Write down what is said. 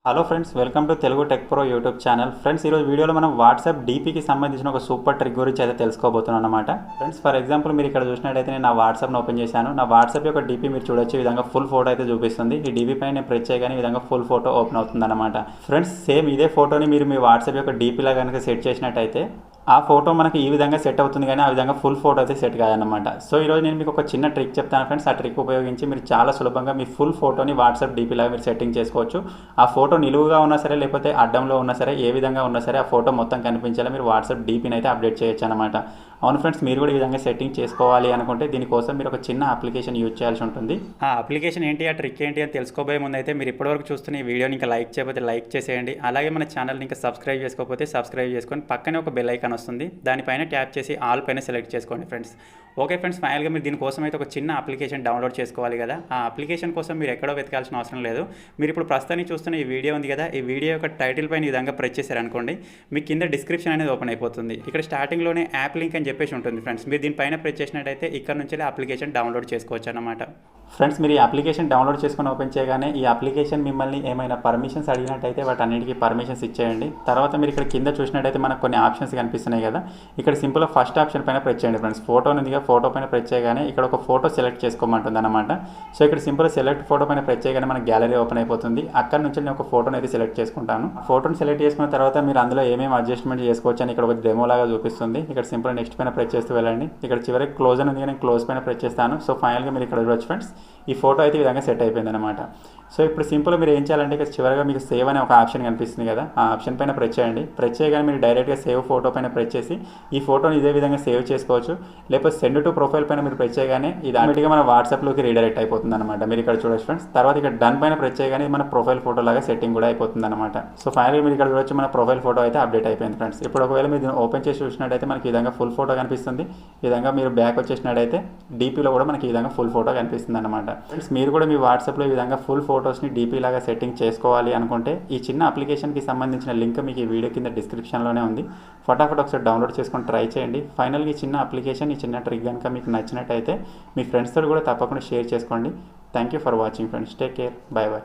Hello friends, welcome to Telugu tech pro YouTube channel. Friends, ఈరోజు వీడియోలో మనం వాట్సాప్ డీపీకి సంబంధించిన ఒక సూపర్ ట్రిక్ గురించి అయితే తెలుసుకోబోతున్నాం అనమాట. ఫ్రెండ్స్, ఫర్ ఎగ్జాంపుల్ మీరు ఇక్కడ చూసినట్టయితే నేను నా వాట్సాప్ని ఓపెన్ చేశాను. నా వాట్సాప్ యొక్క డీపీ మీరు చూడొచ్చు. ఈ విధంగా ఫుల్ ఫోటో అయితే చూపిస్తుంది. ఈ డీపీ పైన నేను ప్రెస్ చేయగానే ఈ విధంగా ఫుల్ ఫోటో ఓపెన్ అవుతుంది అనమాట. ఫ్రెండ్స్, సేమ్ ఇదే ఫోటోని మీరు మీ వాట్సాప్ యొక్క డీపీలా కనుక సెట్ చేసినట్టయితే ఆ ఫోటో మనకి ఈ విధంగా సెట్ అవుతుంది, కానీ ఆ విధంగా ఫుల్ ఫోటో అయితే సెట్ కాదనమాట. సో ఈరోజు నేను మీకు ఒక చిన్న ట్రిక్ చెప్తాను ఫ్రెండ్స్. ఆ ట్రిక్ ఉపయోగించి మీరు చాలా సులభంగా మీ ఫుల్ ఫోటోని వాట్సాప్ డీపీలాగా మీరు సెట్టింగ్ చేసుకోవచ్చు. ఆ ఫోటో నిలువుగా ఉన్నా సరే, లేకపోతే అడ్డంలో ఉన్నా సరే, ఏ విధంగా ఉన్నా సరే ఆ ఫోటో మొత్తం కనిపించేలా మీరు వాట్సాప్ డీపీని అయితే అప్డేట్ చేయొచ్చు అనమాట. అవును ఫ్రెండ్స్, మీరు కూడా ఈ విధంగా సెట్టింగ్ చేసుకోవాలి అనుకుంటే దీనికోసం మీరు ఒక చిన్న అప్లికేషన్ యూజ్ చేయాల్సి ఉంటుంది. ఆ అప్లికేషన్ ఏంటి, ఆ ట్రిక్ ఏంటి అని తెలుసుకోబోయే ముందు అయితే మీరు ఇప్పటివరకు చూస్తున్న ఈ వీడియోని ఇంకా లైక్ చేయకపోతే లైక్ చేసేయండి. అలాగే మన ఛానల్ని ఇంకా సబ్స్క్రైబ్ చేసుకోకపోతే సబ్స్క్రైబ్ చేసుకొని పక్కనే ఒక బెల్ ఐకాన్ వస్తుంది, దానిపైన ట్యాప్ చేసి ఆల్ పైన సెలెక్ట్ చేసుకోండి ఫ్రెండ్స్. ఓకే ఫ్రెండ్స్, ఫైనల్గా మీరు దీనికోసం అయితే ఒక చిన్న అప్లికేషన్ డౌన్లోడ్ చేసుకోవాలి కదా. ఆ అప్లికేషన్ కోసం మీరు ఎక్కడో వెతకాల్సిన అవసరం లేదు. మీరు ఇప్పుడు ప్రస్తుతానికి చూస్తున్న ఈ వీడియో ఉంది కదా, ఈ వీడియో యొక్క టైటిల్ పైన ఈ విధంగా ప్రెస్ చేశారనుకోండి, మీ కింద డిస్క్రిప్షన్ అనేది ఓపెన్ అయిపోతుంది. ఇక్కడ స్టార్టింగ్లోనే యాప్ లింక్ అని చెప్పేసి ఉంటుంది ఫ్రెండ్స్. మీరు దీనిపైన ప్రెస్ చేసినట్టయితే ఇక్కడ నుంచి అప్లికేషన్ డౌన్లోడ్ చేసుకోవచ్చు అన్నమాట. ఫ్రెండ్స్, మీరు ఈ అప్లికేషన్ డౌన్లోడ్ చేసుకొని ఓపెన్ చేయగానే ఈ అప్లికేషన్ మిమ్మల్ని ఏమైనా పర్మిషన్స్ అడిగినట్టయితే వాటన్నిటికీ పర్మిషన్స్ ఇచ్చేయండి. తర్వాత మీరు ఇక్కడ కింద చూసినట్టయితే మనకు కొన్ని ఆప్షన్స్ కనిపిస్తున్నాయి కదా. ఇక్కడ సింపుల్గా ఫస్ట్ ఆప్షన్ పైన ప్రెస్ చేయండి ఫ్రెండ్స్. ఫోటో ఉందిగా, ఫోటో పైన ప్రెస్ చేయగానే ఇక్కడ ఒక ఫోటో సెలెక్ట్ చేసుకోమంటుంది అనమాట. సో ఇక్కడ సింపుల్గా సెలెక్ట్ ఫోటో పైన ప్రెస్ చేయగానే మన గ్యాలరీ ఓపెన్ అయిపోతుంది. అక్కడ నుంచి నేను ఒక ఫోటోని అయితే సెలెక్ట్ చేసుకుంటాను. ఫోటోని సెలెక్ట్ చేసుకున్న తర్వాత మీరు అందులో ఏమేమి అడ్జస్ట్మెంట్ చేసుకోవచ్చు అని ఇక్కడ ఒక డెమో లాగా చూపిస్తుంది. ఇక్కడ సింపుల్ నెక్స్ట్ పైన ప్రెస్ చేస్తూ వెళ్ళండి. ఇక్కడ చివరికి క్లోజ్ అని ఉంది, నేను క్లోజ్ పైన ప్రెస్ చేస్తాను. సో ఫైనల్గా మీరు ఇక్కడ చూడొచ్చు ఫ్రెండ్స్, ఈ ఫోటో అయితే ఈ విధంగా సెట్ అయిపోయింది అనమాట. సో ఇప్పుడు సింపుల్గా మీరు ఏం చేయాలంటే ఇక్కడ చివరిగా మీకు సేవ్ అనే ఒక ఆప్షన్ కనిపిస్తుంది కదా, ఆ ఆప్షన్ పైన ప్రెస్ చేయండి. ప్రెస్ చేయగానే మీరు డైరెక్ట్గా సేవ్ ఫోటో పైన ప్రెస్ చేసి ఈ ఫోటోని ఇదే విధంగా సేవ్ చేసుకోవచ్చు. లేకపోతే సెండ్ టు ప్రొఫైల్ పైన మీరు ప్రెస్ చేయగానే ఇది ఆటోమేటిక్గా మన వాట్సాప్లోకి రీడైరెక్ట్ అయిపోతుంది అనమాట. మీరు ఇక్కడ చూడొచ్చు ఫ్రెండ్స్. తర్వాత ఇక్కడ డన్ పైన ప్రెస్ చేయగానే మన ప్రొఫైల్ ఫోటో లాగా సెట్టింగ్ కూడా అయిపోతుంది అనమాట. సో ఫైనల్గా మీరు ఇక్కడ చూడొచ్చు, మన ప్రొఫైల్ ఫోటో అయితే అప్డేట్ అయిపోయింది ఫ్రెండ్స్. ఇప్పుడు ఒకవేళ మీరు ఓపెన్ చేసి చూసినట్టయితే మనకి ఈ విధంగా ఫుల్ ఫోటో కనిపిస్తుంది. ఈ విధంగా మీరు బ్యాక్ వచ్చేసినట్టయితే డీపీలో కూడా మనకి ఈ విధంగా ఫుల్ ఫోటో కనిపిస్తుంది అనమాట. ఫ్రెండ్స్, మీరు కూడా మీ వాట్సాప్లో ఈ విధంగా ఫుల్ ఫోటోస్ని డీపీ లాగా సెట్టింగ్ చేసుకోవాలి అనుకుంటే ఈ చిన్న అప్లికేషన్కి సంబంధించిన లింక్ మీకు ఈ వీడియో కింద డిస్క్రిప్షన్లోనే ఉంది. ఫటాఫట్ ఒకసారి డౌన్లోడ్ చేసుకొని ట్రై చేయండి. ఫైనల్గా ఈ చిన్న అప్లికేషన్, ఈ చిన్న ట్రిక్ కనుక మీకు నచ్చినట్టయితే మీ ఫ్రెండ్స్తో కూడా తప్పకుండా షేర్ చేసుకోండి. Thank you for watching friends. Take care. By by.